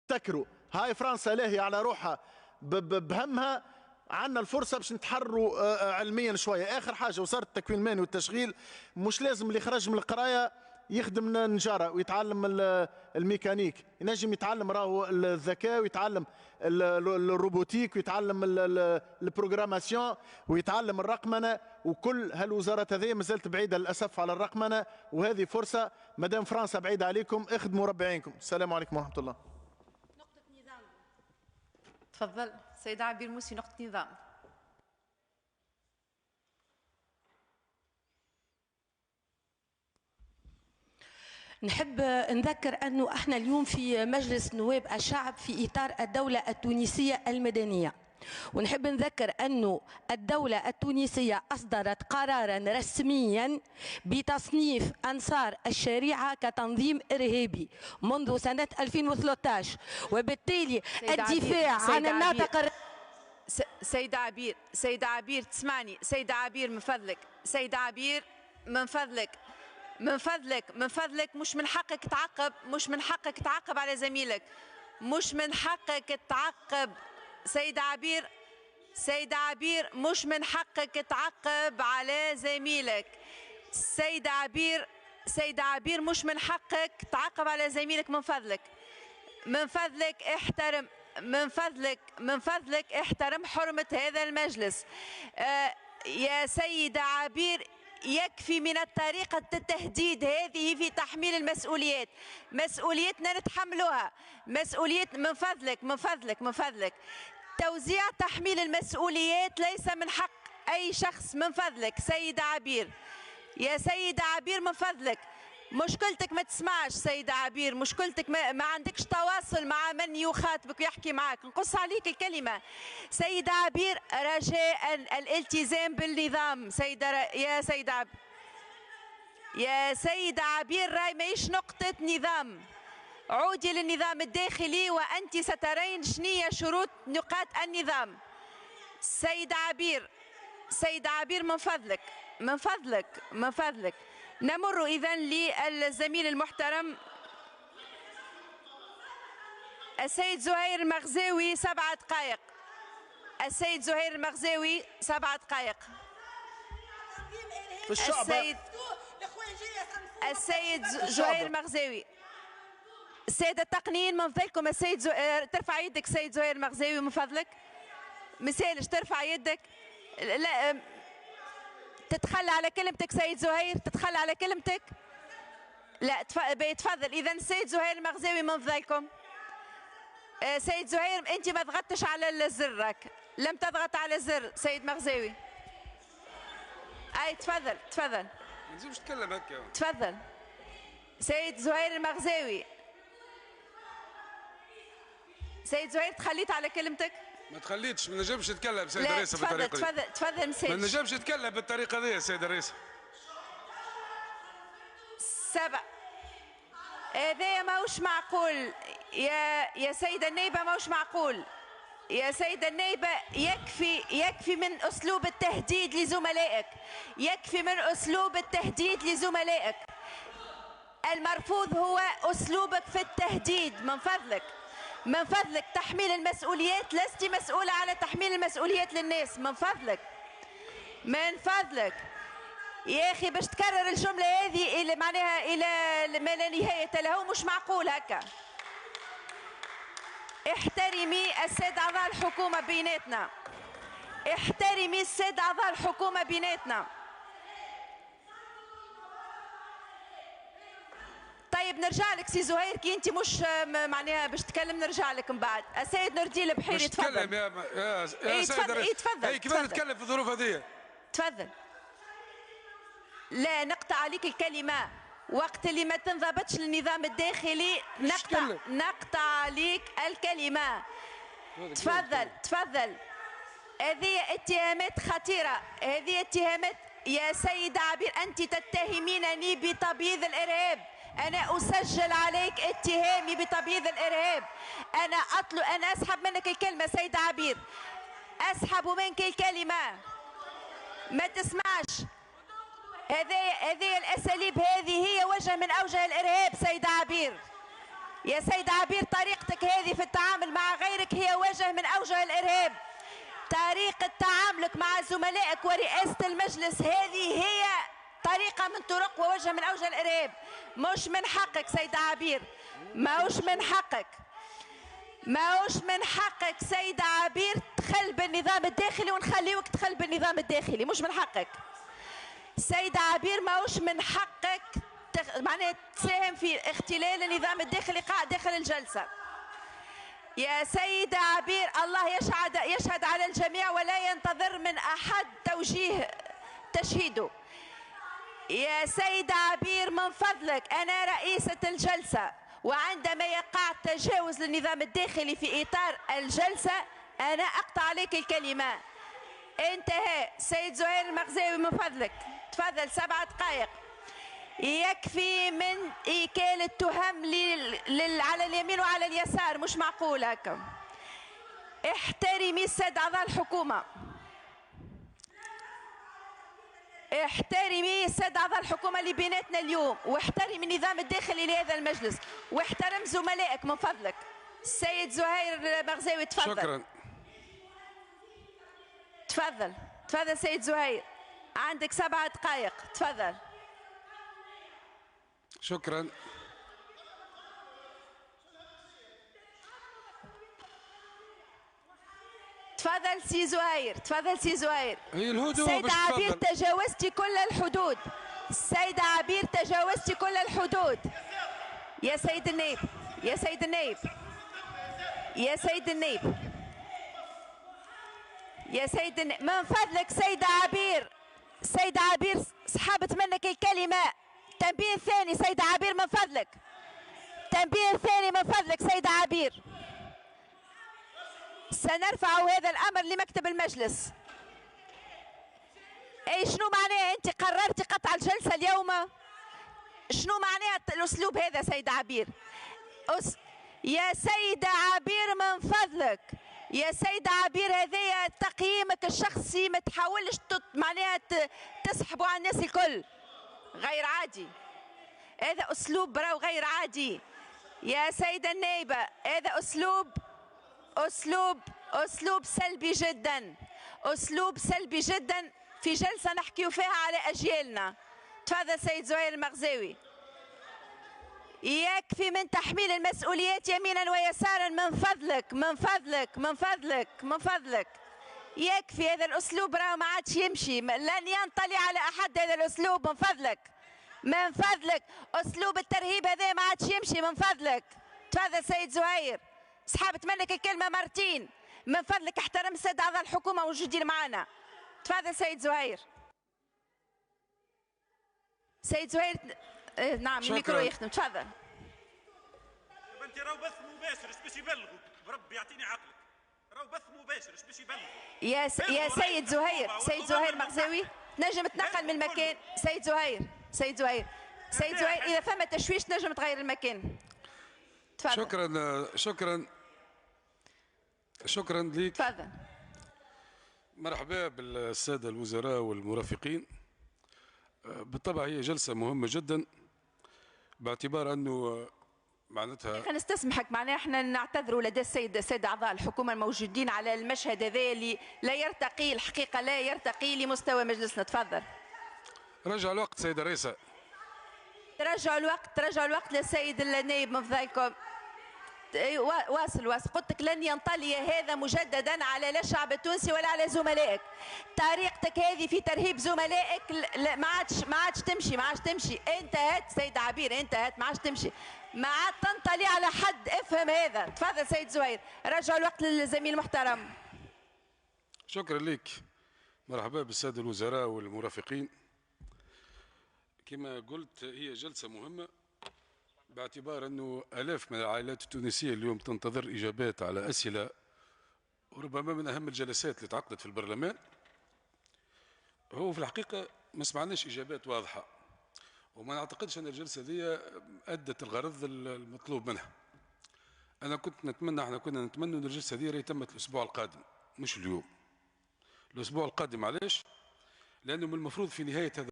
تكروا. هاي فرنسا لاهية على روحها بهمها، عندنا الفرصه باش نتحروا علميا شويه. اخر حاجه وزاره التكوين المهني والتشغيل، مش لازم اللي خرج من القرايه يخدم نجاره ويتعلم الميكانيك، ينجم يتعلم راهو الذكاء ويتعلم الروبوتيك ويتعلم البروغراماسيون ويتعلم الرقمنه، وكل هالوزارات هذه مازالت بعيده للاسف على الرقمنه، وهذه فرصه. مادام فرنسا بعيده عليكم اخدموا ربي يعينكم. السلام عليكم ورحمه الله. نقطة نظام. تفضل سيدة عبير موسي، نقطة نظام. نحب نذكر أنه احنا اليوم في مجلس نواب الشعب في إطار الدولة التونسية المدنية، ونحب نذكر أنه الدولة التونسية أصدرت قرارا رسميا بتصنيف أنصار الشريعة كتنظيم إرهابي منذ سنة 2013، وبالتالي الدفاع عن الناطق سيدة عبير تسمعني. سيدة عبير من فضلك، سيدة عبير من فضلك من فضلك من فضلك، مش من حقك تعقب، مش من حقك تعقب على زميلك، مش من حقك تعقب. سيدة عبير، سيدة عبير مش من حقك تعقب على زميلك. سيدة عبير، سيدة عبير مش من حقك تعقب على زميلك. من فضلك من فضلك احترم، من فضلك من فضلك احترم حرمة هذا المجلس. يا سيدة عبير، يكفي من طريقة التهديد هذه في تحميل المسؤوليات. مسؤوليتنا نتحملوها، مسؤولية. من فضلك من فضلك من فضلك، توزيع تحميل المسؤوليات ليس من حق أي شخص. من فضلك سيدة عبير، يا سيدة عبير من فضلك، مشكلتك ما تسمعش. سيدة عبير مشكلتك ما عندكش تواصل مع من يخاطبك ويحكي معك، نقص عليك الكلمة. سيدة عبير رجاء الالتزام بالنظام. يا سيدة عبير، يا سيدة عبير راي ماهيش نقطة نظام، عودي للنظام الداخلي وأنت سترين شنية شروط نقاط النظام. سيدة عبير، سيدة عبير من فضلك من فضلك من فضلك. نمر إذن للزميل المحترم السيد زهير المغزاوي، 7 دقائق. السيد زهير المغزاوي 7 دقائق. السيد زهير المغزاوي. السادة التقنيين من فضلكم، السيد ترفع يدك. السيد زهير المغزاوي من فضلك، مسالش ترفع يدك. لا تتخلى على كلمتك سيد زهير، تتخلى على كلمتك. لا تفضل. اذا السيد زهير المغزاوي من فضلكم. سيد زهير انت ما ضغطتش على الزر، لم تضغط على الزر سيد مغزاوي. اي تفضل تفضل. ما نجمش تتكلم هكا. تفضل سيد زهير المغزاوي. سيد زهير تخليت على كلمتك؟ ما تخليتش، ما نجمش نتكلم سيد الرئيس بالطريقه دي. تفضل تفضل مساج. ما نجمش نتكلم بالطريقه دي سيد الرئيس. 7 هذايا ماهوش معقول يا سيدة النائبة، ماهوش معقول يا سيدة النائبة. يكفي من أسلوب التهديد لزملائك، يكفي من أسلوب التهديد لزملائك. المرفوض هو أسلوبك في التهديد. من فضلك من فضلك تحميل المسؤوليات، لست مسؤولة على تحميل المسؤوليات للناس. من فضلك من فضلك يا أخي، باش تكرر الجملة هذه إلى معناها إلى ما لا نهاية له، مش معقول هكا. احترمي السادة أعضاء الحكومة بيناتنا، احترمي السادة أعضاء الحكومة بيناتنا. طيب نرجع لك سي زهير، كي انت مش معناها باش تتكلم نرجع لك من بعد. السيد نور الدين البحيري تفضل. تكلم يا سيد الرئيس. تفضل. اي كيف نتكلم في الظروف هذه؟ تفضل. لا نقطع عليك الكلمة، وقت اللي ما تنضبطش للنظام الداخلي نقطع عليك الكلمة. تفضل تفضل. هذه اتهامات خطيرة، هذه اتهامات يا سيدة عبير. أنت تتهمينني بتبييض الإرهاب، أنا أسجل عليك اتهامي بتبييض الإرهاب. أنا أسحب منك الكلمة سيدة عبير، أسحب منك الكلمة، ما تسمعش. هذه الأساليب، هذه هي وجه من أوجه الإرهاب سيدة عبير. يا سيد عبير طريقتك هذه في التعامل مع غيرك هي وجه من أوجه الإرهاب. طريقة تعاملك مع زملائك ورئاسة المجلس هذه هي طريقة من طرق ووجه من أوجه الإرهاب. مش من حقك سيد عبير، ماهوش من حقك، ماهوش من حقك سيد عبير تخل بالنظام الداخلي ونخليوك تخل بالنظام الداخلي، مش من حقك سيد عبير، ماهوش من حقك معناها تساهم في اختلال النظام الداخلي قاعد داخل الجلسة. يا سيد عبير الله يشهد على الجميع ولا ينتظر من أحد توجيه تشهيده. يا سيد عبير من فضلك أنا رئيسة الجلسة، وعندما يقع تجاوز للنظام الداخلي في إطار الجلسة أنا أقطع عليك الكلمة. انتهى. سيد زهير المغزاوي من فضلك تفضل 7 دقائق. يكفي من إيكال التهم على اليمين وعلى اليسار، مش معقول هكا. احترمي السيد أعضاء الحكومة، احترمي السيد أعضاء الحكومة اللي بيناتنا اليوم، واحترمي النظام الداخلي لهذا المجلس، واحترم زملائك من فضلك. السيد زهير المغزاوي تفضل. شكرا. تفضل تفضل سيد زهير، عندك 7 دقائق تفضل. شكرا. تفضل سي زهير، تفضل سي زهير. هي الهدوء سيد عبير تجاوزتي كل الحدود، سيد عبير تجاوزتي كل الحدود. يا سيد النائب، يا سيد النائب، يا سيد النائب، يا سيد النائب من فضلك سيد عبير، سيد عبير سحبت منك الكلمة. تنبيه ثاني سيد عبير من فضلك، تنبيه ثاني من فضلك سيد عبير. سنرفع هذا الأمر لمكتب المجلس. أي شنو معناه أنت قررتي قطع الجلسة اليوم؟ شنو معناه الأسلوب هذا سيد عبير؟ يا سيد عبير من فضلك، يا سيد عبير هذايا تقييمك الشخصي، ما تحاولش معناها تسحبوا على الناس الكل، غير عادي. هذا أسلوب راهو غير عادي يا سيدة النائبة، هذا أسلوب سلبي جدا، أسلوب سلبي جدا في جلسة نحكيو فيها على أجيالنا. تفضل سيد زهير المغزاوي. يكفي من تحميل المسؤوليات يمينا ويسارا من فضلك من فضلك من فضلك من فضلك. يكفي هذا الأسلوب راهو ما عادش يمشي، لن ينطلي على أحد هذا الأسلوب من فضلك من فضلك. أسلوب الترهيب هذا ما عادش يمشي من فضلك. تفضل سيد زهير، سحبت منك الكلمة مرتين، من فضلك احترم السيد أعضاء الحكومة موجودين معنا. تفضل سيد زهير. سيد زهير نعم الميكرو يخدم. تفضل. انت راهو بث مباشر، ايش باش يبلغوا؟ بربي يعطيني عقلك، راهو بث مباشر، ايش باش يبلغوا؟ يا سيد زهير، سيد زهير مغزاوي تنجم تنقل من المكان. سيد زهير، سيد زهير، سيد زهير، إذا فما تشويش تنجم تغير المكان. تفضل. شكرا ليك. تفضل. مرحبا بالسادة الوزراء والمرافقين. بالطبع هي جلسة مهمة جدا، باعتبار أنه معناتها خلينا نستسمحك، معناها احنا نعتذروا لدى السيد أعضاء الحكومة الموجودين على المشهد هذا اللي لا يرتقي، الحقيقة لا يرتقي لمستوى مجلسنا. تفضل. رجع الوقت سيدة الرئيسة، ترجعوا الوقت للسيد النائب من فضلكم. واصل قلت لك لن ينطلي هذا مجددا على لا الشعب التونسي ولا على زملائك. طريقتك هذه في ترهيب زملائك ما عادش تمشي. انتهت سيد عبير، انتهت، ما عادش تمشي، ما عاد تنطلي على حد. افهم هذا. تفضل سيد زهير، رجعوا الوقت للزميل المحترم. شكرا لك. مرحبا بالسادة الوزراء والمرافقين. كما قلت هي جلسة مهمة باعتبار أنه آلاف من العائلات التونسية اليوم تنتظر إجابات على أسئلة، وربما من أهم الجلسات اللي تعقدت في البرلمان. هو في الحقيقة ما سمعناش إجابات واضحة، وما نعتقدش أن الجلسة دي أدت الغرض المطلوب منها. أنا كنت نتمنى، احنا كنا نتمنى أن الجلسة دي تمت الأسبوع القادم مش اليوم. الأسبوع القادم علاش؟ لأنه من المفروض في نهاية هذا